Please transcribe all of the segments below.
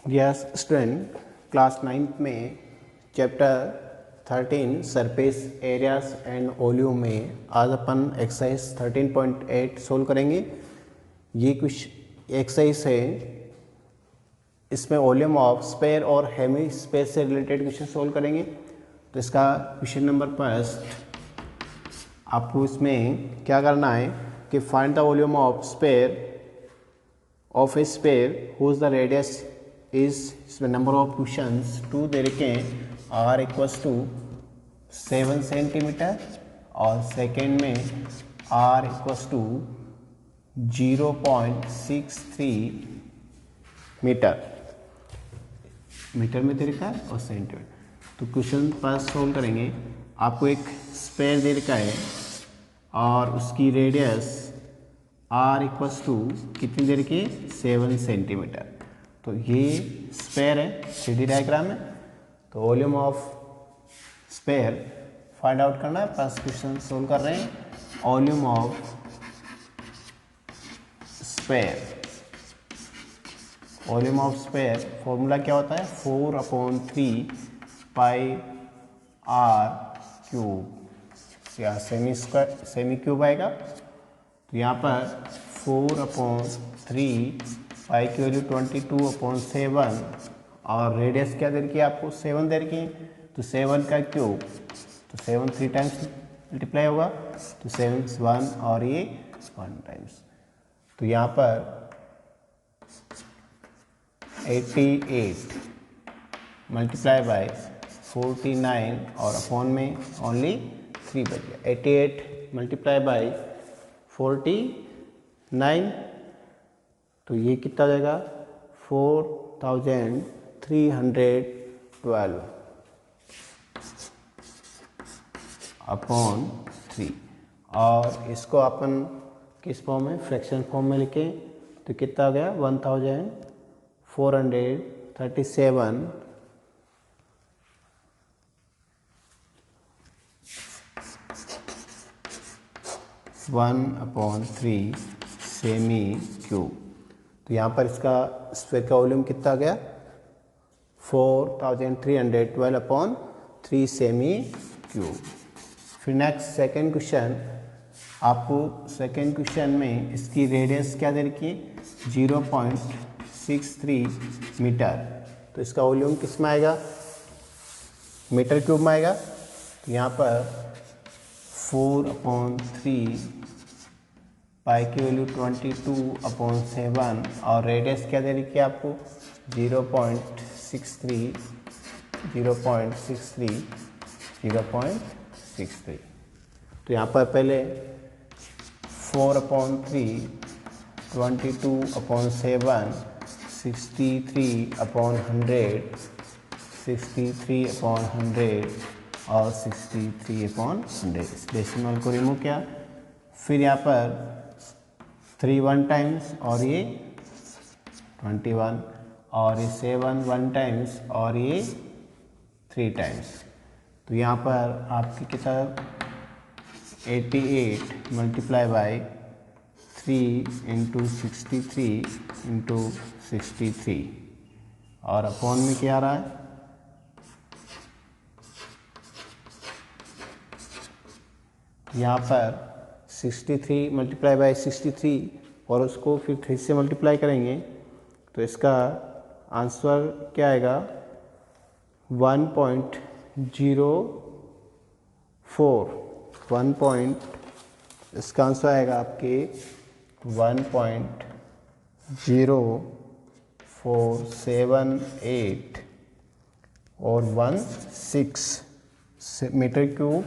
Yes student, class 9th में chapter 13 surface areas and volume में आज अपन एक्सरसाइज 13.8 सोल्व करेंगे। ये कुछ एक्सरसाइज है, इसमें वॉल्यूम ऑफ स्फीयर और हेमी स्पेस से रिलेटेड क्वेश्चन सोल्व करेंगे। तो इसका क्वेश्चन नंबर फर्स्ट, आपको इसमें क्या करना है कि find the volume of sphere of a sphere whose the radius is, इसमें नंबर ऑफ क्वेश्चंस 2 दे रखे हैं, आर इक्वल्स टू 7 सेंटीमीटर और सेकेंड में r equals to 0.63 metre, metre में दे रखा है और सेंटीमीटर। तो क्वेश्चन पास सोल्व करेंगे। आपको एक स्फीयर दे रखा है और उसकी रेडियस आर इक्वल्स टू कितनी दे रखी है, 7 सेंटीमीटर। तो ये स्फीयर है 3D डायग्राम में। तो volume of sphere find out करना है। फर्स्ट क्वेश्चन सोल्व कर रहे हैं। Volume of sphere, volume of sphere formula क्या होता है, 4/3 पाई आर क्यूब, या सेमी क्यूब आएगा। तो यहाँ पर 4/3 पाई की वैल्यू 22/7 और रेडियस क्या दे रखी है आपको, 7 दे रखी है। तो 7 का क्यूब, तो 7 3 टाइम्स मल्टीप्लाई होगा, तो 7 1 और ये 1 टाइम्स। तो यहाँ पर 88 मल्टीप्लाई बाय 49 और अपॉन में ओनली 3 बच गया। 88 मल्टीप्लाई बाय 49, तो ये कितना हो जाएगा, 4312 अपॉन 3। और इसको अपन किस फॉर्म में, फ्रैक्शन फॉर्म में लिखें तो कितना हो गया, 1437 1/3 सेमी क्यूब। तो यहाँ पर इसका स्फीयर का वॉल्यूम कितना आ गया, 4312/3 सेमी क्यूब। फिर नेक्स्ट सेकेंड क्वेश्चन, आपको सेकेंड क्वेश्चन में इसकी रेडियस क्या दे रखी है, 0.63 मीटर। तो इसका वॉल्यूम किस में आएगा, मीटर क्यूब में आएगा। तो यहाँ पर 4/3 पाई की वैल्यू 22/7 और रेडियस क्या दे रखी है आपको, 0.63। तो यहाँ पर पहले 4/3 22/7 63/100 63/100 और 63/100, इस डेसिमल को रिमूव किया। फिर यहाँ पर 3 1 टाइम्स और ये 21 और ये 7 1 टाइम्स और ये 3 टाइम्स। तो यहाँ पर आपकी किताब 88 मल्टीप्लाई बाय 3 × 63 × 63 और अपॉन में क्या आ रहा है, यहाँ पर 63 मल्टीप्लाई बाय 63 और उसको फिर 3 से मल्टीप्लाई करेंगे तो इसका आंसर क्या आएगा, 1.04 इसका आंसर आएगा आपके 1.0478 और 16 मीटर क्यूब।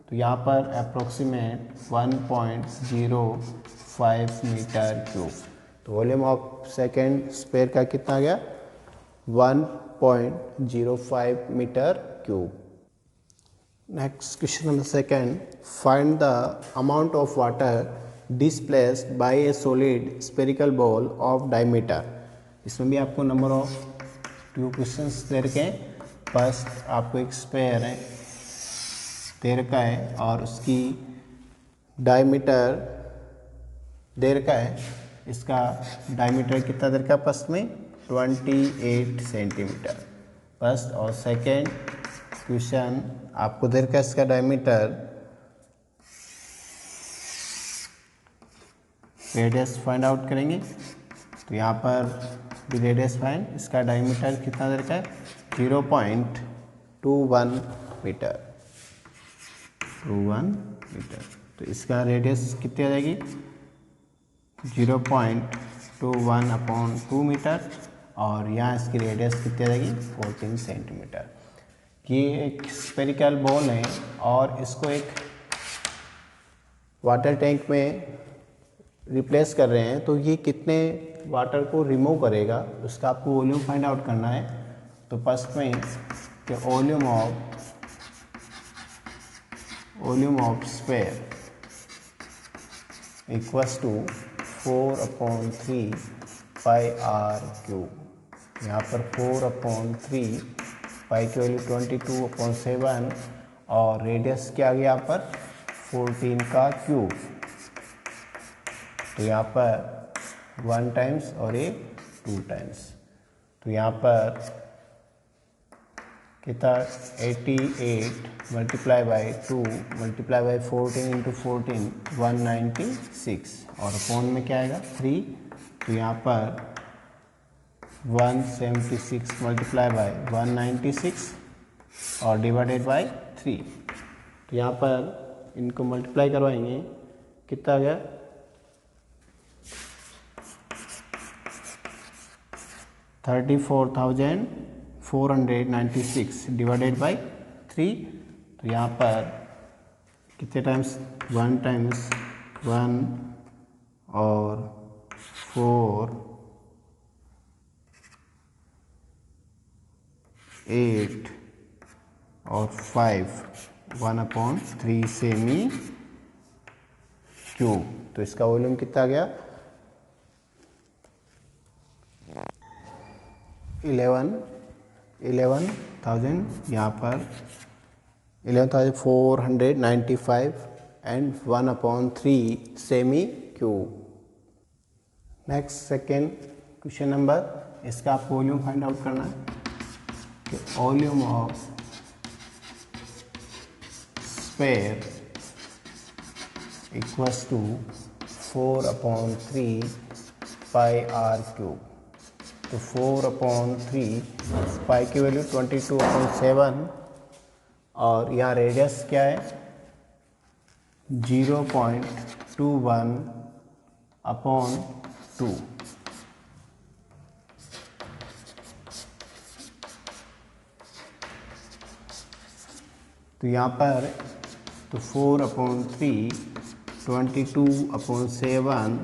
तो यहाँ पर अप्रोक्सीमेट 1.05 मीटर क्यूब। तो वॉल्यूम ऑफ सेकेंड स्फीयर का कितना आ गया, 1.05 metre cube. Next question number second, find the amount of water displaced by a solid spherical ball of diameter. इसमें भी आपको नंबर ऑफ 2 क्वेश्चंस दे रखे हैं। फर्स्ट आपको एक स्फीयर है दे रखा है और उसकी डायमीटर दे रखा है। इसका डायमीटर कितना दे रखा है फर्स्ट में, 28 सेंटीमीटर। फर्स्ट और सेकेंड क्वेश्चन आपको दे रखा है इसका डायमीटर, रेडियस फाइंड आउट करेंगे। तो यहाँ पर भी रेडियस फाइंड, इसका डायमीटर कितना दे रखा है 0.21 मीटर, 21 मीटर। तो इसका रेडियस कितनी आ जाएगी 0.21/2 मीटर, और यहाँ इसकी रेडियस कितनी आ जाएगी 14 सेंटीमीटर। ये एक स्फेरिकल बॉल है और इसको एक वाटर टैंक में रिप्लेस कर रहे हैं, तो ये कितने वाटर को रिमूव करेगा उसका आपको वॉल्यूम फाइंड आउट करना है। तो फर्स्ट में कि volume of sphere equals to 4/3 pi r cube. यहाँ पर 4/3 पाई की वैल्यू 22/7 और रेडियस क्या आ गया यहाँ पर 14 का क्यूब। तो यहाँ पर 1 टाइम्स और ये 2 टाइम्स, तो यहाँ पर कितना 88 multiply by 2 multiply by 14 into 14 196 और अपॉन में क्या आएगा 3। तो यहाँ पर 176 मल्टीप्लाई बाई 196 और डिवाइडेड बाई 3। तो यहाँ पर इनको मल्टीप्लाई करवाएंगे, कितना आ गया 34,496 डिवाइडेड बाई 3। तो यहाँ पर कितने टाइम्स 1 टाइम्स 1 और 4 8 और 5 1/3 सेमी क्यूब। तो इसका वॉल्यूम कितना आ गया 11,000, यहाँ पर 11,495 and 1/3 cm cube. Next second question number, इसका आपको वॉल्यूम फाइंड आउट करना है कि volume of sphere equals to 4/3 pi r cube. तो 4/3 पाई की वैल्यू 22/7 और यहाँ रेडियस क्या है 0.21/2। तो यहाँ पर तो 4/3 22/7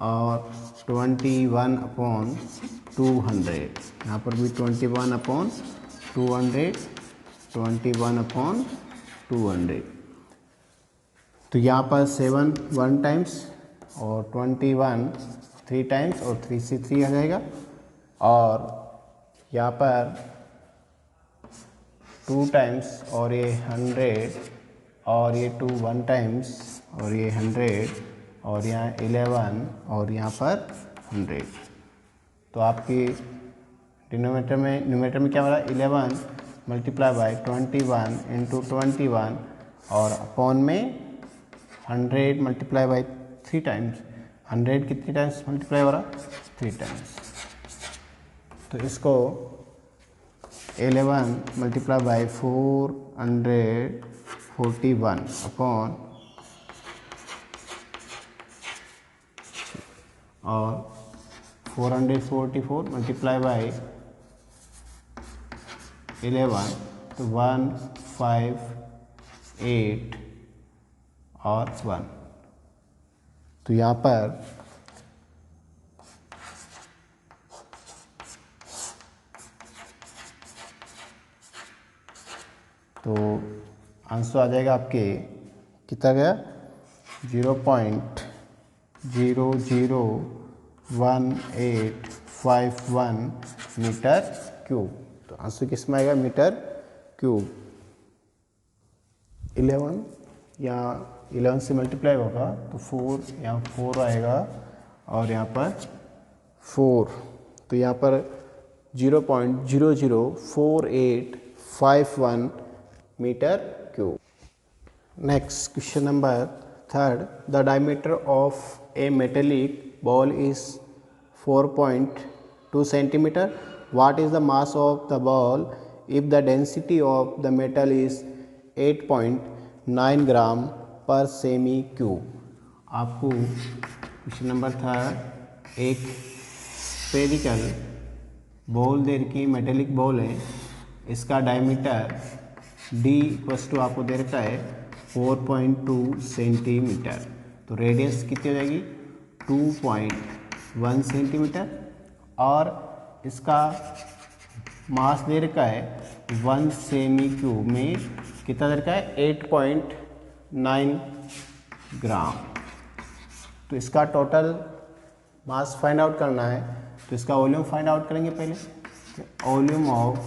और 21/200, यहाँ पर भी 21/200 21/200। तो यहाँ पर 7 1 टाइम्स और 21 3 टाइम्स और 3 से 3 आ जाएगा, और यहाँ पर 2 टाइम्स और ये 100 और ये 2 1 टाइम्स और ये 100 और यहाँ 11 और यहाँ पर 100। तो आपकी न्यूमरेटर में क्या मिला 11 मल्टीप्लाई बाई 21 इंटू 21 और अपॉन में 100 मल्टीप्लाई बाई 3 टाइम्स। 100 कितनी टाइम्स मल्टीप्लाई हो रहा 3 टाइम्स। तो इसको 11 मल्टीप्लाई बाई 441 अपॉन और 444 मल्टीप्लाई बाई 11 तो 158 और 1। तो यहाँ पर तो आंसर आ जाएगा आपके कितना गया 0.001851 मीटर क्यूब। तो आंसर किस में आएगा मीटर क्यूब। 11 यहाँ 11 से मल्टीप्लाई होगा तो 4 यहाँ 4 आएगा और यहाँ पर 4 तो यहाँ पर 0.004851 metre cube. Next question number third, the diameter of a metallic ball is 4.2 centimeter. What is the mass of the ball if the density of the metal is 8.9 gram per semi cube? आपको question number third, एक spherical ball दे रखी, metallic ball है, इसका diameter D equals to आपको दे रखा है 4.2 centimetre. तो radius कितनी हो जाएगी 2.1 सेंटीमीटर और इसका मास दे रखा है 1 सेमी क्यूब में कितना दे रखा है 8.9 ग्राम। तो इसका टोटल मास फाइंड आउट करना है, तो इसका वॉल्यूम फाइंड आउट करेंगे पहले। Volume of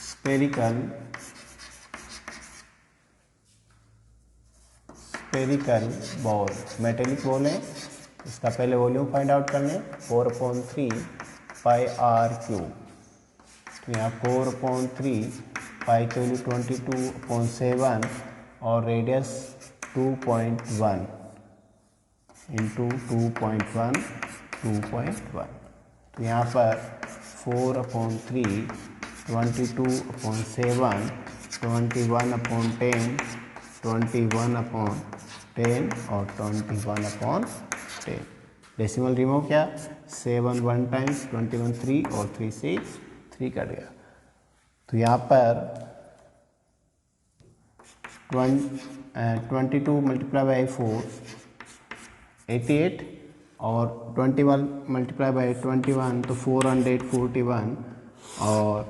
spherical ball, metallic ball है, इसका पहले वॉल्यूम फाइंड आउट करने 4/3 पाई आर क्यूब। तो यहाँ 4/3 पाई के वैल्यू 22/7 और रेडियस 2.1 इंटू 2.1 2.1। तो यहाँ पर 4/3 22/7 21/10 21/10 और 21/10। डेसिमल रिमूव क्या 7 1 टाइम्स 21 3 और 3 से 3 कट गया। तो यहाँ पर 22 मल्टीप्लाई बाई 4 88 और 21 मल्टीप्लाई बाई 21 तो 441 और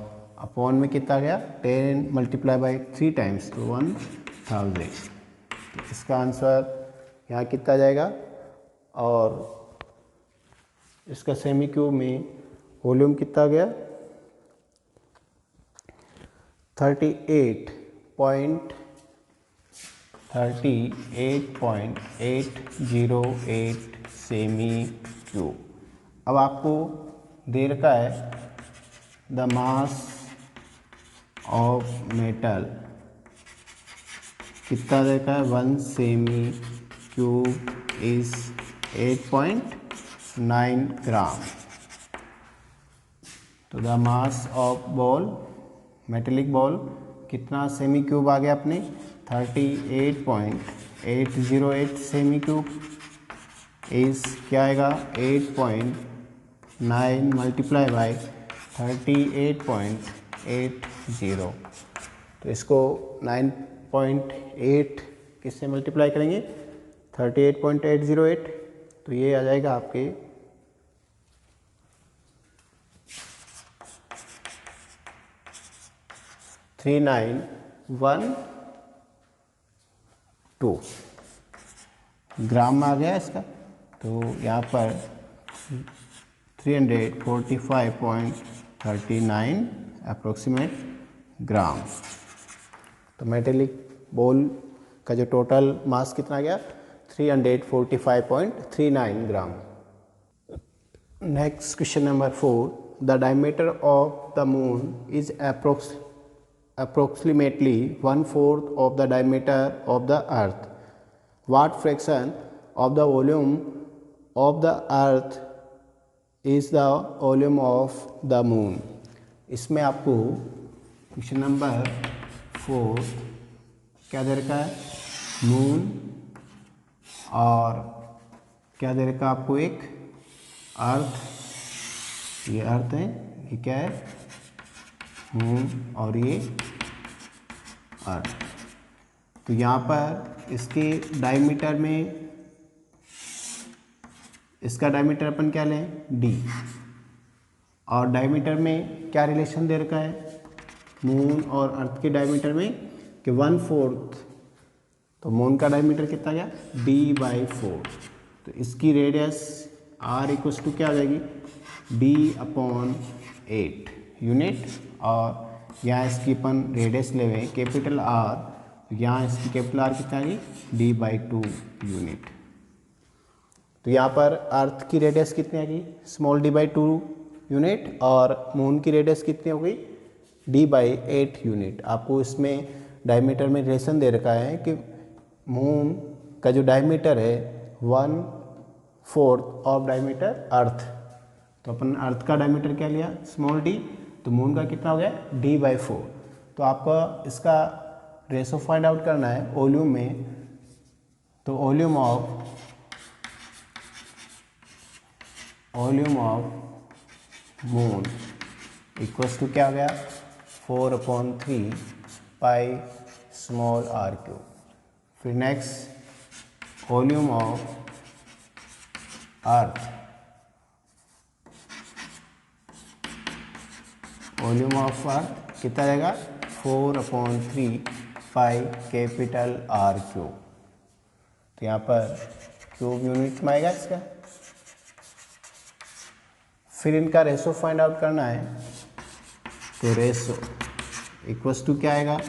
अपॉन में कितना गया 10 मल्टीप्लाई बाई 3 टाइम्स तो 1000। इसका आंसर यहाँ कितना जाएगा और इसका सेमी क्यूब में वॉल्यूम कितना गया 38.808 सेमी क्यूब। अब आपको दे रखा है द मास ऑफ मेटल कितना दे रखा है 1 सेमी क्यूब इज 8.9 ग्राम। तो the mass of ball, metallic ball कितना सेमी क्यूब आ गया अपने 38.808 सेमी क्यूब इस क्या आएगा 8.9 मल्टीप्लाई बाई 38.80। तो इसको 9.8 किससे मल्टीप्लाई करेंगे 38.808 तो ये आ जाएगा आपके 3912 ग्राम में आ गया इसका। तो यहाँ पर 345.39 अप्रोक्सीमेट ग्राम। तो मेटेलिक बॉल का जो टोटल मास कितना गया 345.39 ग्राम। Next question number 4, the diameter of the moon is approximately 1/4 of the diameter of the earth. What fraction of the volume of the earth is the volume of the moon? इसमें आपको question number 4 क्या दे रखा है moon और क्या दे रखा आपको एक अर्थ। ये अर्थ है, ये क्या है मून और ये अर्थ। तो यहाँ पर इसके डायमीटर में इसका डायमीटर अपन क्या लें d और डायमीटर में क्या रिलेशन दे रखा है मून और अर्थ के डायमीटर में कि 1/4। तो मून का डायमीटर कितना गया d/4। तो इसकी रेडियस r इक्वल्स टू क्या आ जाएगी d/8 यूनिट और यहाँ इसकी अपन रेडियस ले हुए कैपिटल R, यहाँ इसकी कैपिटल R कितना आ गई d/2 यूनिट। तो यहाँ पर अर्थ की रेडियस कितनी आएगी, स्मॉल d बाई 2 यूनिट, और मून की रेडियस कितनी होगी, d बाई 8 यूनिट। आपको इसमें डायमीटर में रिलेशन दे रखा है कि मून का जो डायमीटर है 1/4 ऑफ डायमीटर अर्थ। तो अपन अर्थ का डायमीटर क्या लिया, स्मॉल d, तो मून का कितना हो गया, d बाई 4। तो आपका इसका रेशो फाइंड आउट करना है वॉल्यूम में। तो volume of moon equals to क्या हो गया, 4/3 पाई स्मॉल r क्यूब। फिर next volume of earth, volume of earth कितना रहेगा, 4/3 पाई कैपिटल R क्यूब। तो यहाँ पर क्यूब यूनिट में आएगा इसका। फिर इनका रेशो फाइंड आउट करना है। तो रेशो इक्वल्स टू क्या आएगा,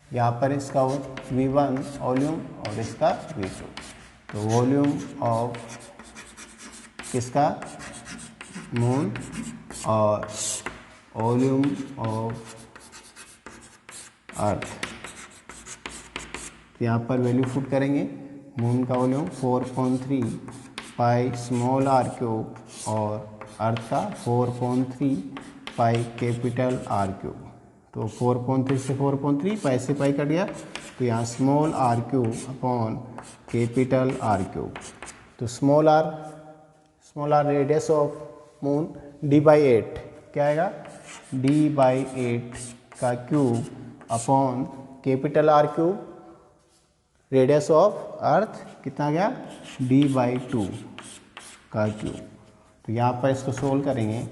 यहाँ पर इसका V1 वॉल्यूम और इसका V2। तो वॉल्यूम ऑफ किसका, मून, और वॉल्यूम ऑफ अर्थ। तो यहाँ पर वैल्यू पुट करेंगे। मून का volume 4/3 pi small r cube और अर्थ का 4/3 पाई कैपिटल R क्यूब। तो 4/3 से 4/3, पाई से पाई कट गया, तो यहाँ small r cube upon capital R cube. तो small r radius of moon d by 8 क्या आएगा, d बाई 8 का cube upon capital R cube, radius of earth कितना गया, d बाई 2 का क्यूब। तो यहाँ पर इसको सोल्व करेंगे।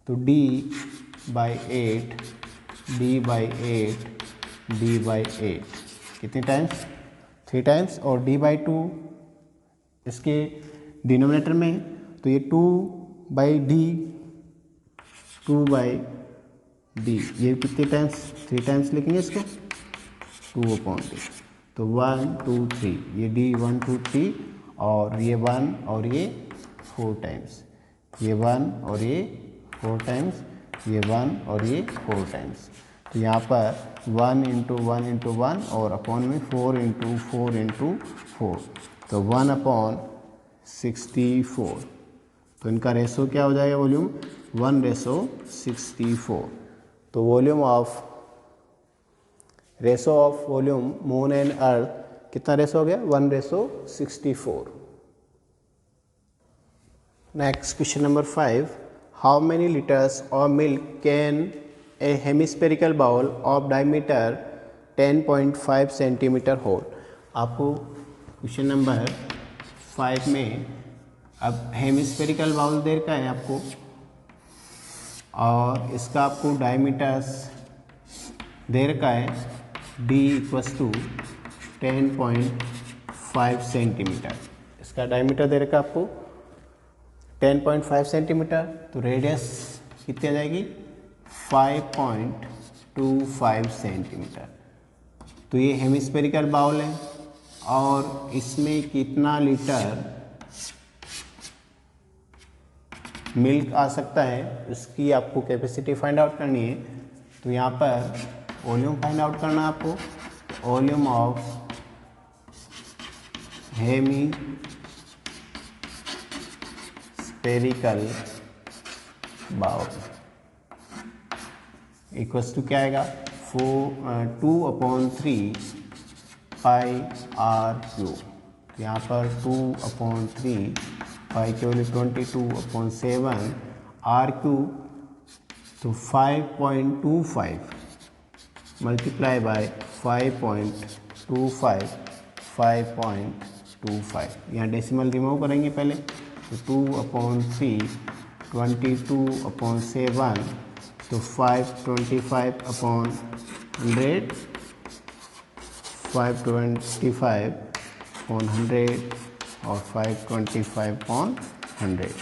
तो d by 8, d by 8, d by 8 कितने टाइम्स, 3 टाइम्स, और d बाई 2 इसके डिनोमिनेटर में, तो ये 2 बाई d, 2 बाई d, ये कितने टाइम्स, 3 टाइम्स लिखेंगे इसको, 2/3। तो 1 2 3, ये d 1 2 3, और ये 1 और ये 4 टाइम्स, ये 1 और ये 4 टाइम्स, ये 1 और ये 4 टाइम्स। तो यहाँ पर 1 × 1 × 1 और अपॉन में 4 × 4 × 4, तो 1/64। तो इनका रेशो क्या हो जाएगा, वॉल्यूम 1/64। तो volume of ratio of volume moon and earth कितना रेशो हो गया, 1/64। Next, question number 5. How many liters of milk can a hemispherical bowl of diameter 10.5 centimeter hold? आपको क्वेश्चन नंबर 5 में अब हेमिस्फेरिकल बाउल दे रखा है आपको, और इसका आपको डायमीटर्स दे रखा है, d = 10.5 सेंटीमीटर। इसका डायमीटर दे रखा है आपको 10.5 सेंटीमीटर। तो रेडियस कितनी आ जाएगी, 5.25 सेंटीमीटर। तो ये हेमिस्फेरिकल बाउल है, और इसमें कितना लीटर मिल्क आ सकता है, इसकी आपको कैपेसिटी फाइंड आउट करनी है। तो यहाँ पर वॉल्यूम फाइंड आउट करना है आपको। Volume of hemispherical bowl equals to क्या आएगा, 2/3 पाई r क्यूब। यहाँ पर 2/3 पाई के वैल्यू 22/7 r क्यूब, तो 5.25 मल्टीप्लाई बाय 5.25 यहाँ डेसिमल रिमूव करेंगे पहले। तो 2/3 22/7, तो 525/100, 525/100 और 525/100।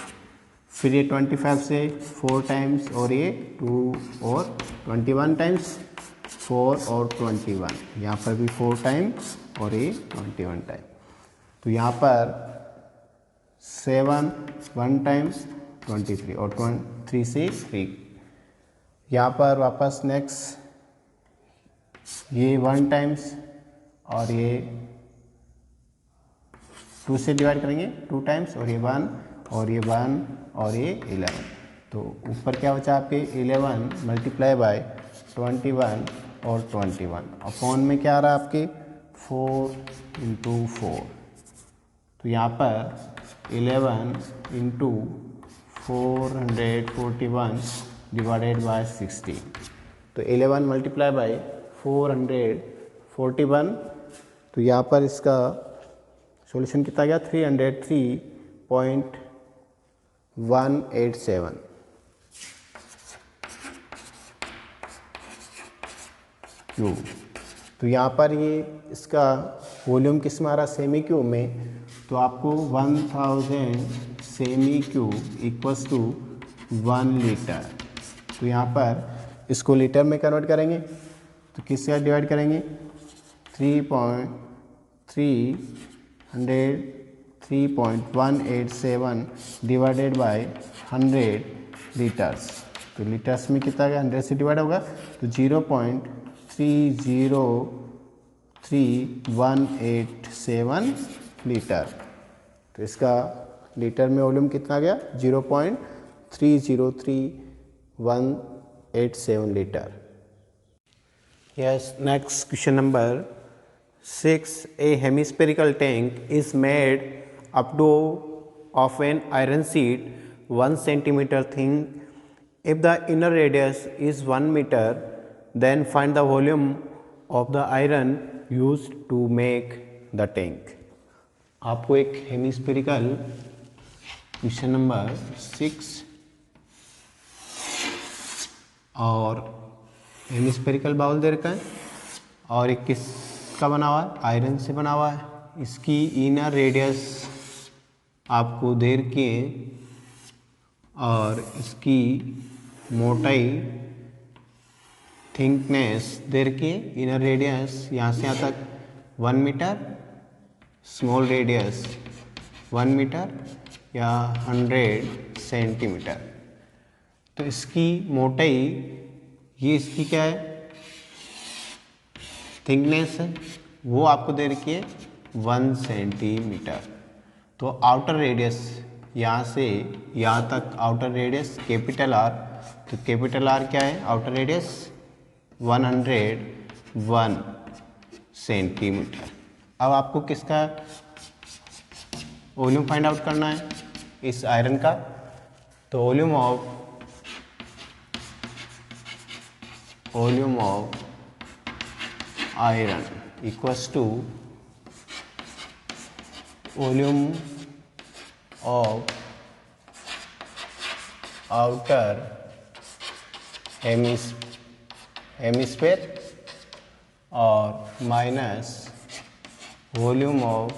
फिर ये 25 से 4 टाइम्स, और ये 2 और 21 टाइम्स, 4 और 21, यहाँ पर भी 4 टाइम और ये 21 टाइम। तो यहाँ पर 7 1 टाइम्स 23 और 3 से 3। यहाँ पर वापस नेक्स्ट ये 1 टाइम्स और ये 2 से डिवाइड करेंगे 2 टाइम्स और ये 1 और ये 1 और ये 11। तो ऊपर क्या बचा आपके 11 मल्टीप्लाई बाय 21 और 21 अपॉन में क्या आ रहा है आपके 4 इंटू 4। तो यहाँ पर 11 इंटू 441 डिवाइडेड बाय 60। तो 11 मल्टीप्लाई बाय 441। तो यहाँ पर इसका सॉल्यूशन कितना गया 303.187 क्यूब। तो यहाँ पर ये इसका वॉल्यूम किस में आ रहा सेमी क्यूब में। तो आपको 1000 cm cube equals to 1 litre. तो यहाँ पर इसको लीटर में कन्वर्ट करेंगे तो किससे डिवाइड करेंगे 3.187 डिवाइडेड बाय 100 लीटर्स। तो लीटर्स में कितना गया 100 से डिवाइड होगा तो 0.303187 लीटर। तो इसका लीटर में वॉल्यूम कितना गया 0.303187 litre. Yes, next question number 6. A hemispherical tank is made up to of an iron sheet 1 centimeter thick. If the inner radius is 1 meter, then find the volume of the iron used to make the tank. आपको एक hemispherical question number 6 और hemispherical bowl दे रखा है और एक किसका बना हुआ है आयरन से बना हुआ है। इसकी इनर रेडियस आपको दे रखी है और इसकी मोटाई थिकनेस दे रखी है। इनर रेडियस यहाँ से यहाँ तक 1 मीटर, स्मॉल रेडियस 1 मीटर या 100 सेंटीमीटर। तो इसकी मोटाई ये इसकी क्या है थिकनेस है वो आपको दे रखी है 1 सेंटीमीटर। तो आउटर रेडियस यहाँ से यहाँ तक आउटर रेडियस कैपिटल आर। तो कैपिटल आर क्या है आउटर रेडियस 101 सेंटीमीटर। अब आपको किसका वॉल्यूम फाइंड आउट करना है इस आयरन का। तो volume of iron equals to volume of outer hemisphere और minus volume of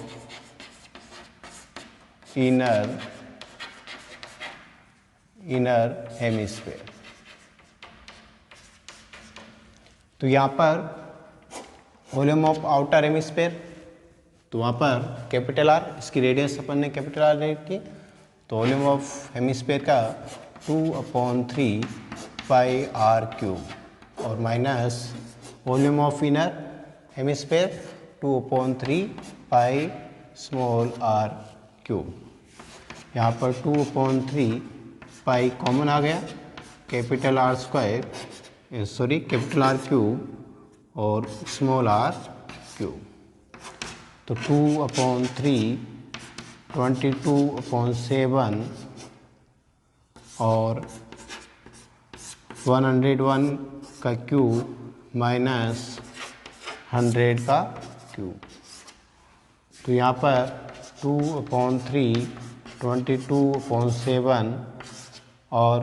inner hemisphere. तो यहाँ पर वॉल्यूम ऑफ आउटर हेमिस्फेयर तो वहाँ पर कैपिटल आर इसकी रेडियस अपन ने कैपिटल आर रेट की। तो वॉल्यूम ऑफ हेमिस्फेयर का 2/3 पाई आर क्यूब और minus volume of inner hemisphere 2/3 pi small r cube. यहाँ पर 2/3 पाई कॉमन आ गया capital r square capital r cube और स्मॉल आर क्यूब। तो 2/3 22/7 और 101 का क्यूब माइनस 100 का क्यूब। तो यहाँ पर 2/3 22/7 और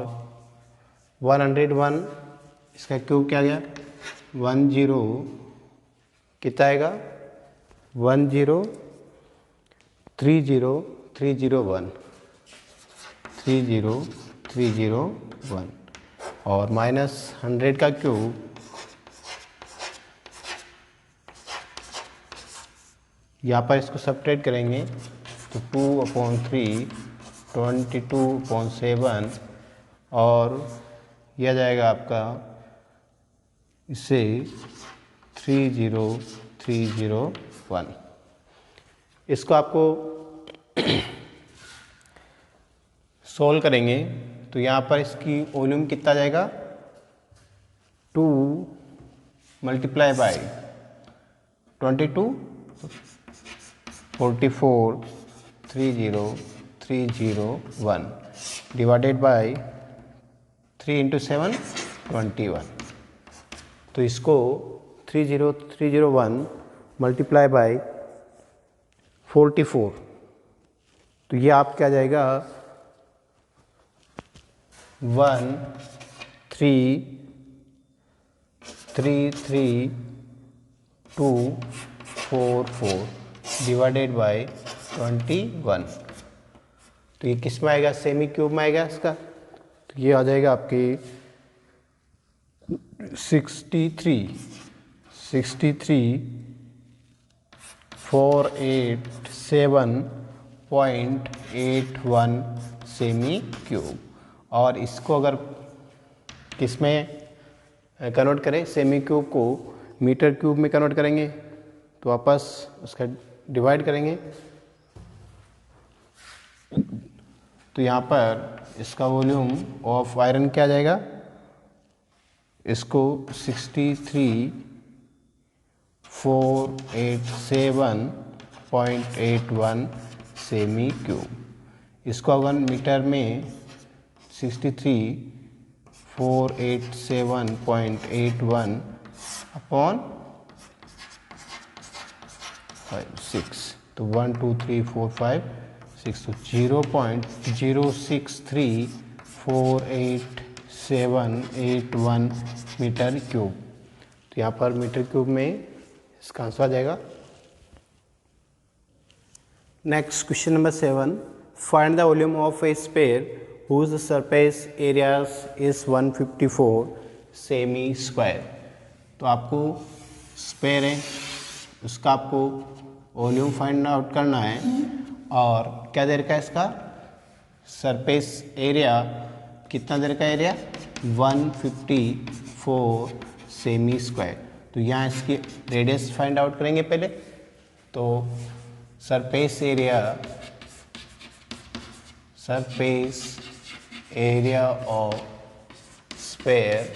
101 इसका क्यूब क्या गया 10 कितना आएगा 1030301 और माइनस 100 का क्यूब यहाँ पर इसको सब्ट्रैक्ट करेंगे तो 2/3 22/7 और यह जाएगा आपका इससे 30301। इसको आपको सोल्व करेंगे तो यहाँ पर इसकी वॉल्यूम कितना जाएगा 2 मल्टीप्लाई बाई 22 44,30301 डिवाइडेड बाई 3 × 7 21। तो इसको 30301 मल्टीप्लाई बाई 44, तो ये आप क्या जाएगा 1333244 डिवाइडेड बाई 21। तो ये किस में आएगा, सेमी क्यूब में आएगा इसका। तो ये आ जाएगा आपकी 63,487.81 सेमी क्यूब। और इसको अगर किस में कन्वर्ट करें, सेमी क्यूब को मीटर क्यूब में कन्वर्ट करेंगे तो वापस उसका डिवाइड करेंगे। तो यहाँ पर इसका वॉल्यूम ऑफ आयरन क्या जाएगा, इसको 63,487.81 सेमी क्यूब। इसको अगर मीटर में 63,487.81 अपॉन 6, तो 1 2 3 4 5 6, तो 0.0634871 मीटर क्यूब। तो यहाँ पर मीटर क्यूब में इसका आंसर आ जाएगा। Next question number 7, find the volume of a sphere whose surface areas is 154 cm square. तो आपको स्फीयर है उसका आपको वॉल्यूम फाइंड आउट करना है और क्या दे रखा है इसका सरफेस एरिया, कितना दे रखा है एरिया 154 सेमी स्क्वायर। तो यहाँ इसकी रेडियस फाइंड आउट करेंगे पहले। तो surface area of sphere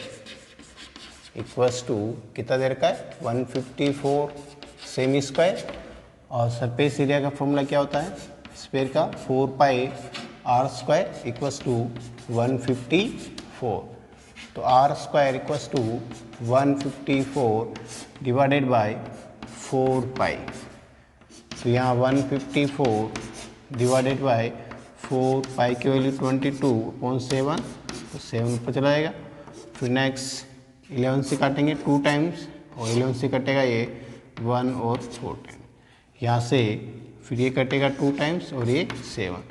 equals to कितना दे रखा है 154 सेमी स्क्वायर। और सरफेस एरिया का फॉर्मूला क्या होता है स्फीयर का 4πr² इक्वल्स टू 154। तो r² equals to 154 divided by 4π। तो यहाँ 154 डिवाइडेड बाय 4π की वैल्यू 22/7, तो 7 ऊपर चला जाएगा। फिर नेक्स्ट 11 से काटेंगे 2 टाइम्स और 11 से कटेगा ये 1 और 4 टाइम। यहाँ से फिर ये कटेगा 2 टाइम्स और ये 7,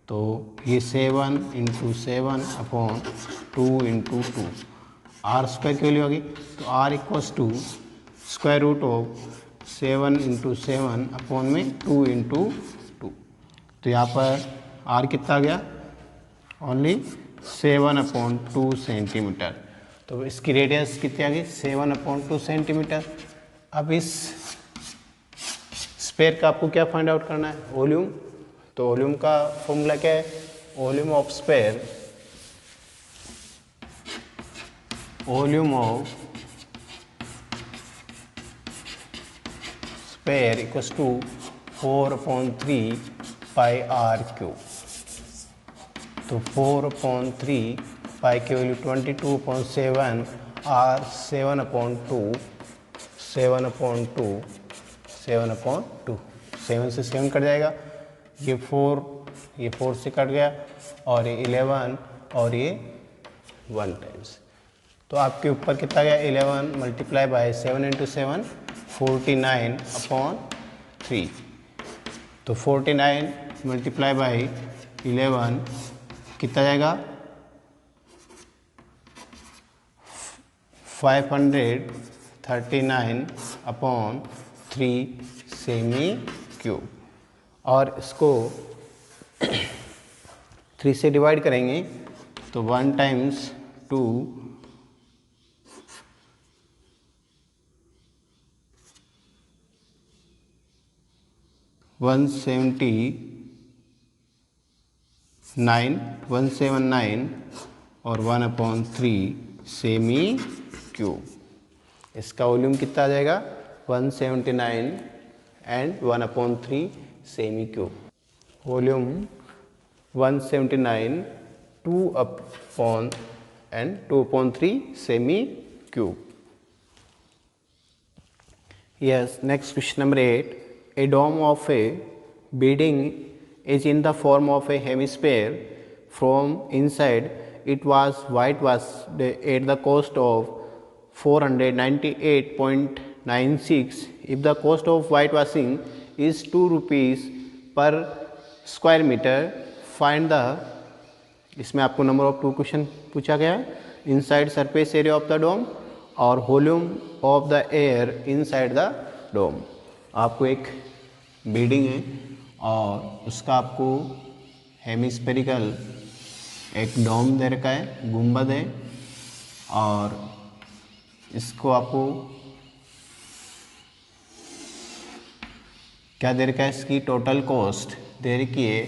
तो ये 7 × 7 अपॉन 2 × 2 r² की वैल्यू होगी। तो r equals to square root of 7 × 7 upon में 2 × 2। तो यहाँ पर r कितना आ गया ओनली 7/2 सेंटीमीटर। तो इसकी रेडियस कितनी आ गई 7/2 सेंटीमीटर। अब इस स्फीयर का आपको क्या फाइंड आउट करना है वॉल्यूम। तो वॉल्यूम का फॉर्मूला क्या है, volume of sphere equals to 4/3πr³। तो 4/3 की वैल्यू 22/7, r 7/2 7 से 7 कट जाएगा, ये 4 से कट गया और ये 11 और ये 1 टाइम्स। तो आपके ऊपर कितना गया 11 मल्टीप्लाई बाय 7 × 7 49/3। तो 49 मल्टीप्लाई बाय 11 कितना जाएगा 539/3 सेमी क्यूब। और इसको 3 से डिवाइड करेंगे तो 1 टाइम्स 2 179 और 1/3 सेमी क्यूब। इसका वॉल्यूम कितना आ जाएगा 179 and 1/3 cm cube. Volume 179 2/3 semi cube. Yes, next question number 8. A dome of a building is in the form of a hemisphere. From inside, it was whitewashed at the cost of 498.96. If the cost of whitewashing is 2 rupees per square meter, find the, इसमें आपको number of 2 question पूछा गया है, inside surface area of the dome और volume of the air inside the dome. आपको एक building है और उसका आपको हेमिस्फेरिकल एक डोम दे रखा है, गुंबद है, और इसको आपको क्या दे रखा है, इसकी टोटल कॉस्ट दे रखी है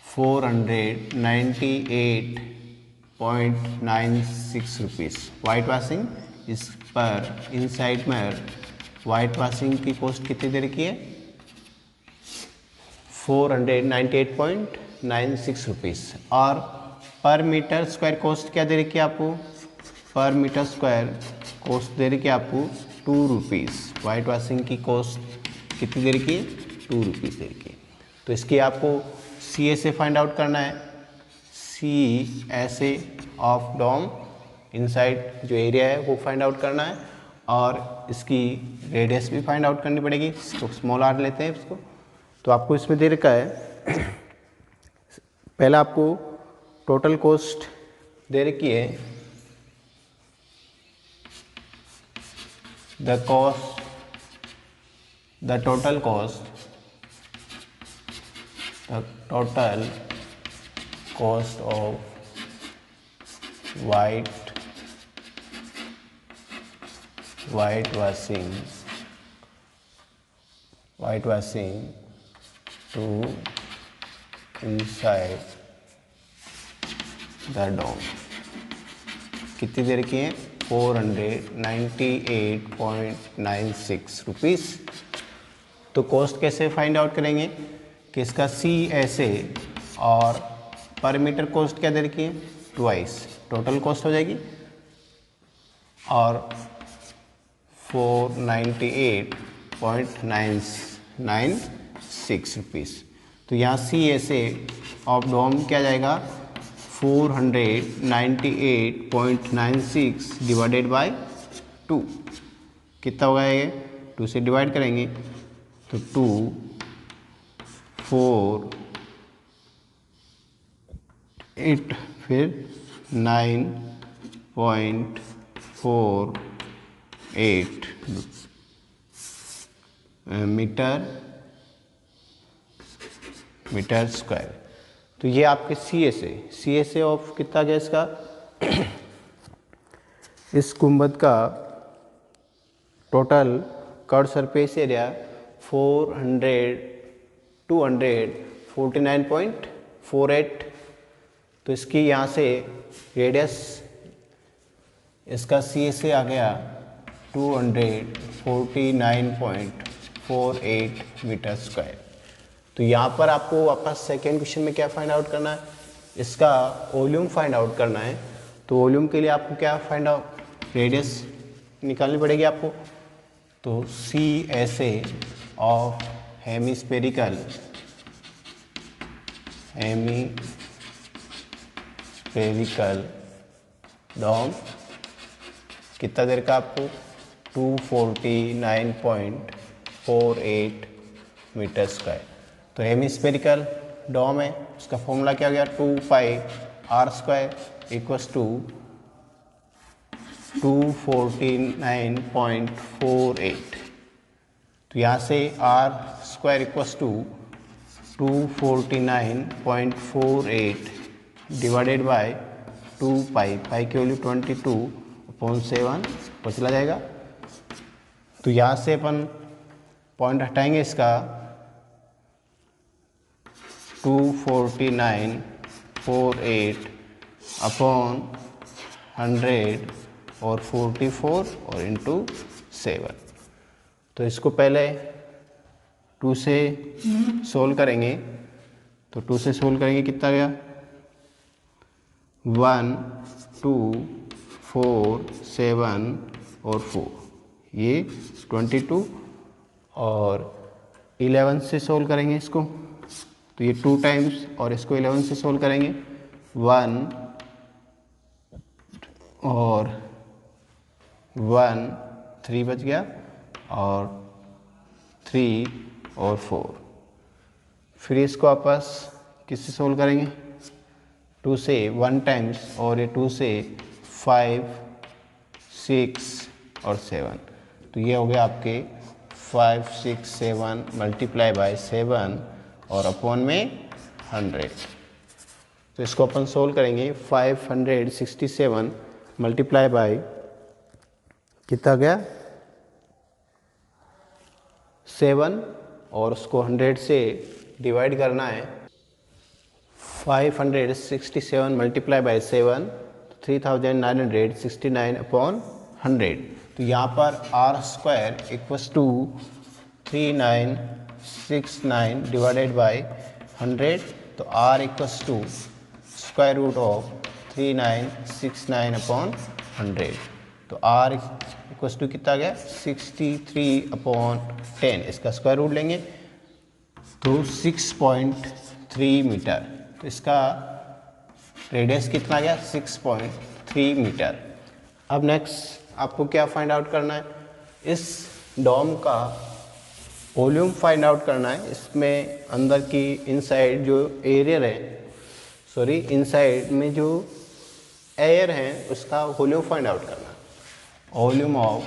498.96 रुपीज़। वाइट वाशिंग इस पर इनसाइड में वाइट वाशिंग की कॉस्ट कितनी दे रखी है 498.96 रुपीज़। और पर मीटर स्क्वायर कॉस्ट क्या दे रखी है आपको, पर मीटर स्क्वायर कॉस्ट दे रखी है आपको 2 रुपीज़। वाइट वाशिंग की कॉस्ट कितनी दे रखी है 2 रुपीज़ दे रखी है। तो इसकी आपको CSA फाइंड आउट करना है, CSA ऑफ डोम इनसाइड जो एरिया है वो फाइंड आउट करना है, और इसकी रेडियस भी फाइंड आउट करनी पड़ेगी। तो स्मॉल आर लेते हैं इसको। तो आपको इसमें दे रखा है, पहला आपको टोटल कॉस्ट दे रखी है, the total cost of whitewashing to inside the dome कितनी देर की है 498.96 रुपीज़। तो कॉस्ट कैसे फाइंड आउट करेंगे कि इसका CSA और पर मीटर कॉस्ट क्या दे रखी है ट्वाइस, टोटल कॉस्ट हो जाएगी, और 498.96 रुपीज़। तो यहाँ CSA ऑफ डोम क्या जाएगा 498.96 डिवाइडेड बाय 2 कितना होगा ये 2 से डिवाइड करेंगे तो 2 4 8 फिर 9.48 मीटर स्क्वायर। तो ये आपके CSA ऑफ कितना गया इसका इस गुंबद का टोटल कर्व सरफेस एरिया 249.48। तो इसकी यहाँ से रेडियस इसका CSA आ गया 249.48 मीटर स्क्वायर। तो यहाँ पर आपको वापस सेकेंड क्वेश्चन में क्या फाइंड आउट करना है, इसका वॉल्यूम फाइंड आउट करना है। तो वॉल्यूम के लिए आपको क्या फाइंड आउट, रेडियस निकालनी पड़ेगी आपको। तो CSA ऑफ हेमिस्फेरिकल डोम कितना देर का आपको 249.48 मीटर स्क्वायर। तो हेमिस्फेरिकल डोम है, उसका फॉर्मूला क्या हो गया 2πr² इक्वल्स टू 249.48। तो यहाँ से r square equals to 249.48 divided by 2 पाई, पाई की वैल्यू 22/7 पर चला जाएगा। तो यहाँ से अपन पॉइंट हटाएंगे इसका 249.48 अपॉन 100 और 44 और इंटू 7। तो इसको पहले 2 से सोल्व करेंगे, तो 2 से सोल्व करेंगे कितना गया 1 2 4 7 और 4, ये 22 और 11 से सोल्व करेंगे इसको, तो ये 2 टाइम्स और इसको 11 से सोल्व करेंगे 1 और 1 3 बच गया और 3 और 4। फिर इसको आपस किससे सोल्व करेंगे 2 से 1 टाइम्स और ये 2 से 5 6 और 7, तो ये हो गया आपके 5 6 7 मल्टीप्लाई बाय 7 और अपॉन में 100। तो इसको अपन सोल्व करेंगे 567 मल्टीप्लाई बाय कितना गया 7 और उसको 100 से डिवाइड करना है। 567 मल्टीप्लाई बाय 7 3969 अपॉन 100। तो यहाँ पर r square equals to 3969 divided by 100, तो r equals to square root of 3969 upon 100। तो आर इक्वस टू कितना गया 63/10, इसका स्क्वायर रूट लेंगे तो 6.3 मीटर। तो इसका रेडियस कितना गया 6.3 मीटर। अब नेक्स्ट आपको क्या फाइंड आउट करना है, इस डोम का वॉल्यूम फाइंड आउट करना है। इसमें अंदर की इनसाइड जो एरियर है, सॉरी इनसाइड में जो एयर है उसका वॉल्यूम फाइंड आउट करना है। Volume of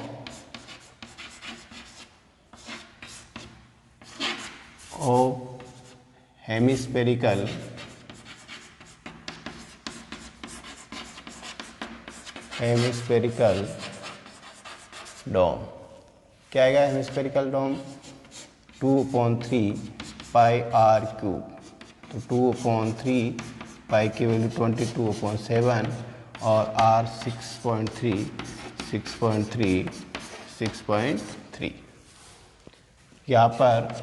hemispherical dome. क्या आएगा hemispherical dome 2/3 pi r cube. तो 2/3 पाई की वैल्यू 22/7 और आर 6.3 यहाँ पर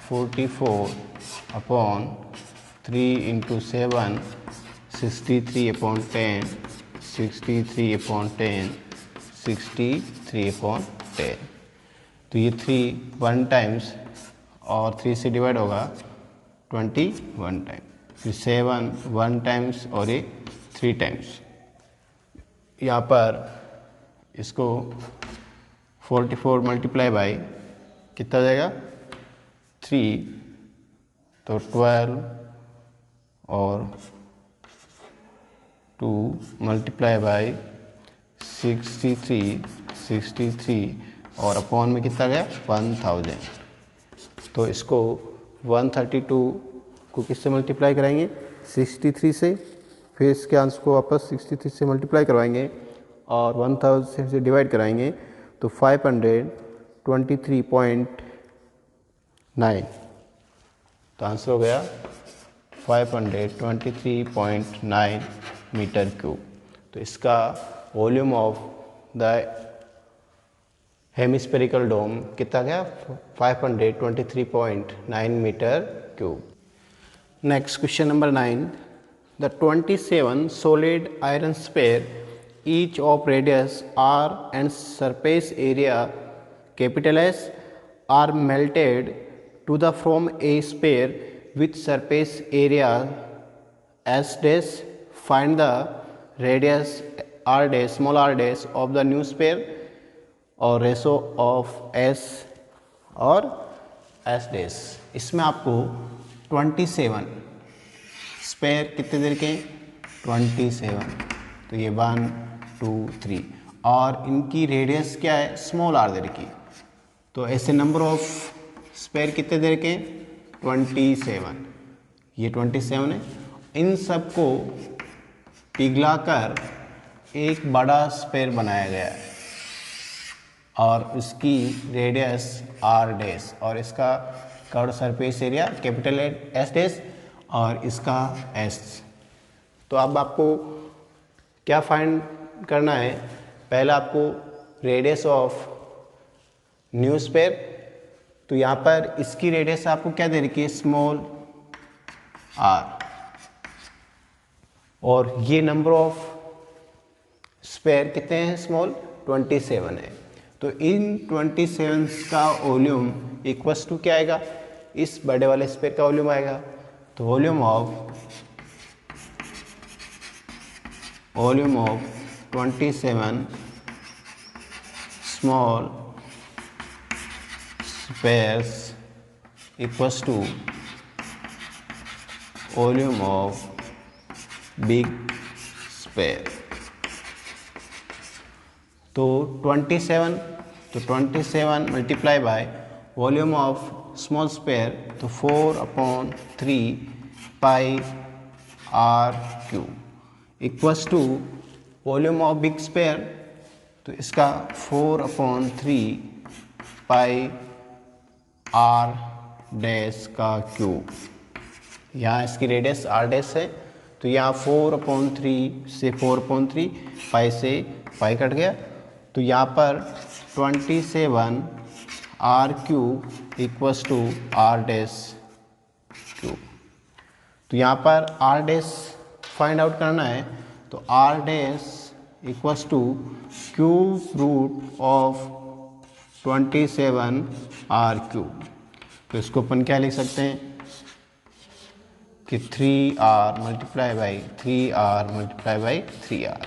44/3 इंटू 7 63/10 63/10। तो ये 3 1 टाइम्स और 3 से डिवाइड होगा 21 टाइम, फिर 7 1 टाइम्स और ये 3 टाइम्स। यहाँ पर इसको 44 मल्टीप्लाई बाई कितना जाएगा 3, तो 12 और 2 मल्टीप्लाई बाई 63 और अपॉन में कितना गया 1000। तो इसको 132 को किससे मल्टीप्लाई कराएंगे 63 से, फिर इसके आंसर को वापस 63 से मल्टीप्लाई करवाएंगे और 1000 से डिवाइड कराएंगे, तो 523.9। तो आंसर हो गया 523.9 मीटर क्यूब। तो इसका volume of the hemispherical dome कितना गया 523.9 metre cube. Next question number 9, the 27 solid iron sphere each of radius r and surface area capital S are melted to the from a sphere with surface area s dash. Find the radius r dash small r dash of the new sphere और ratio of s और s dash. इसमें आपको 27 spare कितने देर के 27, तो ये 1 2 3 और इनकी रेडियस क्या है स्मॉल आर देर की। तो ऐसे नंबर ऑफ स्पेयर कितने दे रखे हैं? 27। ये 27 है। इन सबको पिघलाकर एक बड़ा स्पेयर बनाया गया है और उसकी रेडियस आर डैश और इसका curve surface area capital S dash और इसका एस। तो अब आपको क्या फाइंड करना है? पहला आपको रेडियस ऑफ न्यू स्पेयर। तो यहाँ पर इसकी रेडियस आपको क्या दे रखी है? Small r. और ये नंबर ऑफ स्पेयर कितने हैं? स्मॉल 27 है। तो इन 27 का वॉल्यूम इक्वल्स टू क्या आएगा? इस बड़े वाले स्पेयर का वॉल्यूम आएगा। तो volume of 27 small spheres equals to volume of big sphere. तो 27 multiply by volume of small sphere, तो 4/3 pi r cube equals to volume of big sphere. तो इसका 4/3 पाई आर डैश का क्यूब। यहाँ इसकी रेडियस आर डैश है, तो यहाँ 4/3 से 4/3 पाई से पाई कट गया। तो यहाँ पर 27 r cube equals to r dash cube. तो यहाँ पर आर डैश फाइंड आउट करना है। तो r dash equals to cube root of 27 r cube. तो इसको अपन क्या लिख सकते हैं कि 3r multiply by 3r multiply by 3r।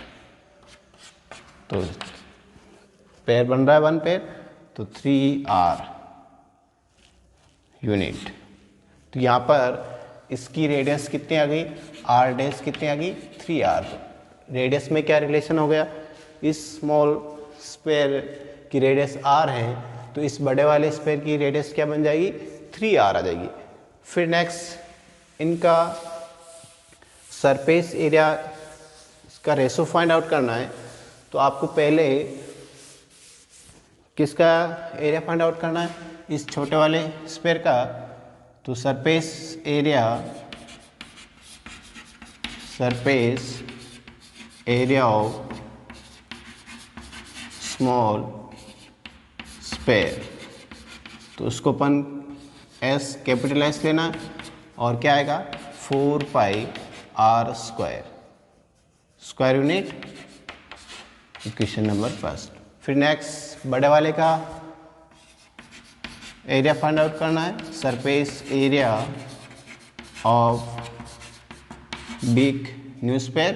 तो पेयर बन रहा है 1 पेयर, तो 3r यूनिट। तो यहाँ पर इसकी रेडियस कितनी आ गई? r डैश कितनी आ गई? 3r। रेडियस में क्या रिलेशन हो गया? इस स्मॉल स्पेयर की रेडियस r है, तो इस बड़े वाले स्पेयर की रेडियस क्या बन जाएगी? 3r आ जाएगी। फिर नेक्स्ट इनका सरफेस एरिया इसका रेशो फाइंड आउट करना है। तो आपको पहले किसका एरिया फाइंड आउट करना है? इस छोटे वाले स्पेयर का। तो surface area of small sphere, तो उसको अपन एस कैपिटल एस लेना और क्या आएगा? 4 pi r square unit. Equation number first. फिर नेक्स्ट बड़े वाले का एरिया फाइंड आउट करना है। Surface area of big new sphere,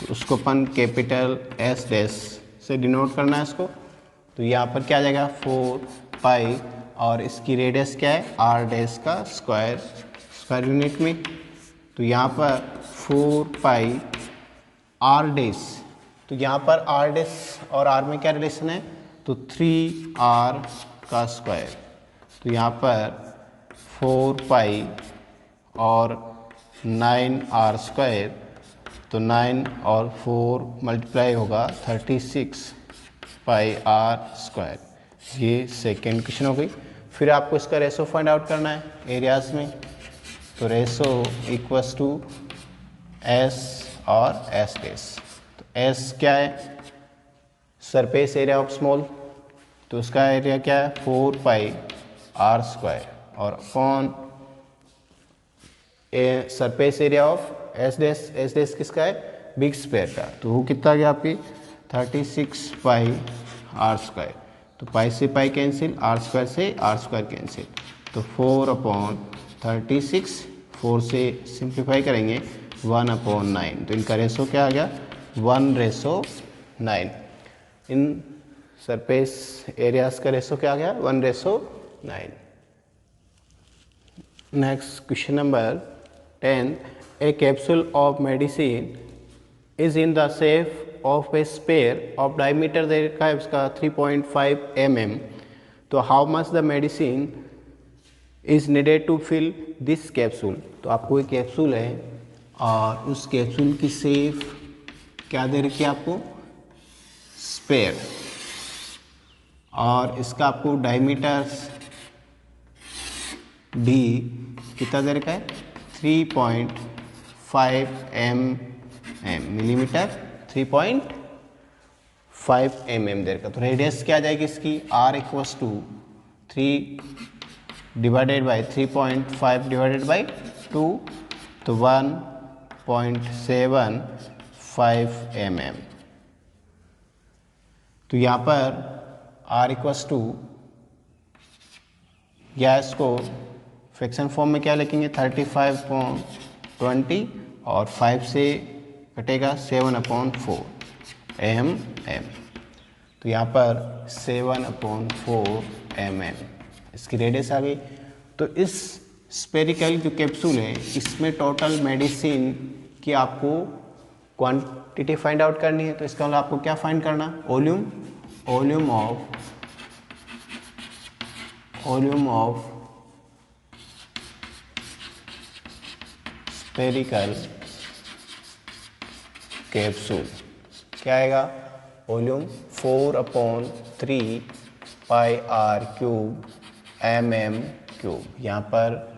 तो उसको अपन कैपिटल एस डैश से डिनोट करना है इसको। तो यहाँ पर क्या आ जाएगा? 4 पाई और इसकी रेडियस क्या है? आर डैश का स्क्वायर यूनिट में। तो यहाँ पर 4 पाई आर डैश, तो यहाँ पर आर डैश और आर में क्या रिलेशन है? तो 3r का स्क्वायर। तो यहाँ पर 4 पाई और 9r स्क्वायर, तो 9 और 4 मल्टीप्लाई होगा 36 पाई आर स्क्वायर। ये सेकेंड क्वेश्चन हो गई। फिर आपको इसका रेशो फाइंड आउट करना है एरियाज में। तो रेशो इक्वल्स टू एस और एस डैश। तो एस क्या है? सरफेस एरिया ऑफ स्मॉल, तो उसका एरिया क्या है? 4 पाई आर स्क्वायर और upon surface area of S dash किसका है? बिग स्पेयर का। तो वो कितना गया आपकी? 36 पाई आर स्क्वायर। तो पाई से पाई कैंसिल, आर स्क्वायर से आर स्क्वायर कैंसिल, तो 4/36। 4 से सिंप्लीफाई करेंगे 1/9। तो इनका रेशो क्या आ गया? 1/9। इन सरफेस एरियाज का रेशो क्या आ गया? 1/9। Next question number 10। A capsule of medicine is in the safe of a sphere of diameter दे रखा है उसका 3.5 mm। तो how much the medicine is needed to fill this capsule. तो आपको एक कैप्सूल है और उस कैप्सूल की शेप क्या दे रखी है आपको, स्पेयर, और इसका आपको डायमीटर डी कितना दे रखा है, 3.5 मिलीमीटर, 3.5 दे रखा। तो रेडियस क्या आ जाएगी इसकी, r equals to 3 divided by 3.5 divided by 2, तो 1.75 mm। तो यहाँ पर R इक्वल्स टू, या इसको फ्रैक्शन फॉर्म में क्या लिखेंगे, 35/20 और 5 से कटेगा 7/4 mm। तो यहाँ पर 7/4 mm इसकी रेडियस आ गई। तो इस स्पेरिकल जो कैप्सूल है इसमें टोटल मेडिसिन की आपको क्वांटिटी फाइंड आउट करनी है। तो इसका मतलब आपको क्या फाइंड करना, वॉल्यूम ऑफ स्पेरिकल कैप्सूल क्या आएगा, वॉल्यूम 4/3 पाई r क्यूब mm³। यहाँ पर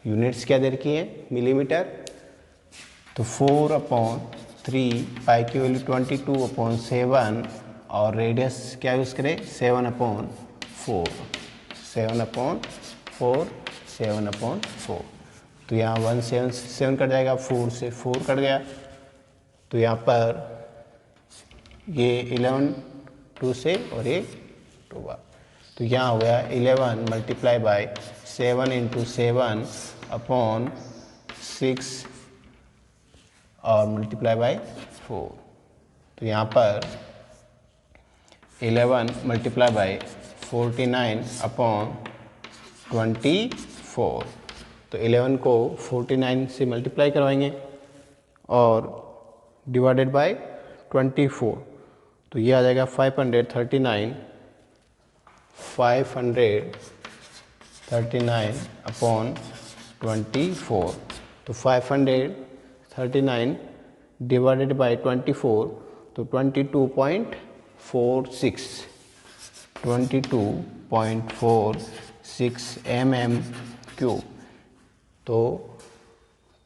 यूनिट्स क्या दे रखी है, मिलीमीटर। तो 4/3 पाई की वैल्यू 22/7 और रेडियस क्या यूज़ करें, 7/4। तो यहाँ 177 कट जाएगा, 4 से 4 कट गया। तो यहाँ पर ये 11 2 से और ये 2 बार, तो यहाँ हो गया 11 मल्टीप्लाई बाई 7 × 7/6 और मल्टीप्लाई बाई 4। तो यहाँ पर 11 मल्टीप्लाई बाई 49/24। तो 11 को 49 से मल्टीप्लाई करवाएंगे और डिवाइडेड बाई 24। तो ये आ जाएगा 539/24। तो 539 डिवाइडेड बाई 24, तो 22.46 mm³। तो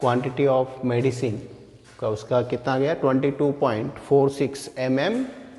क्वांटिटी ऑफ मेडिसिन का उसका कितना गया, 22.46 mm³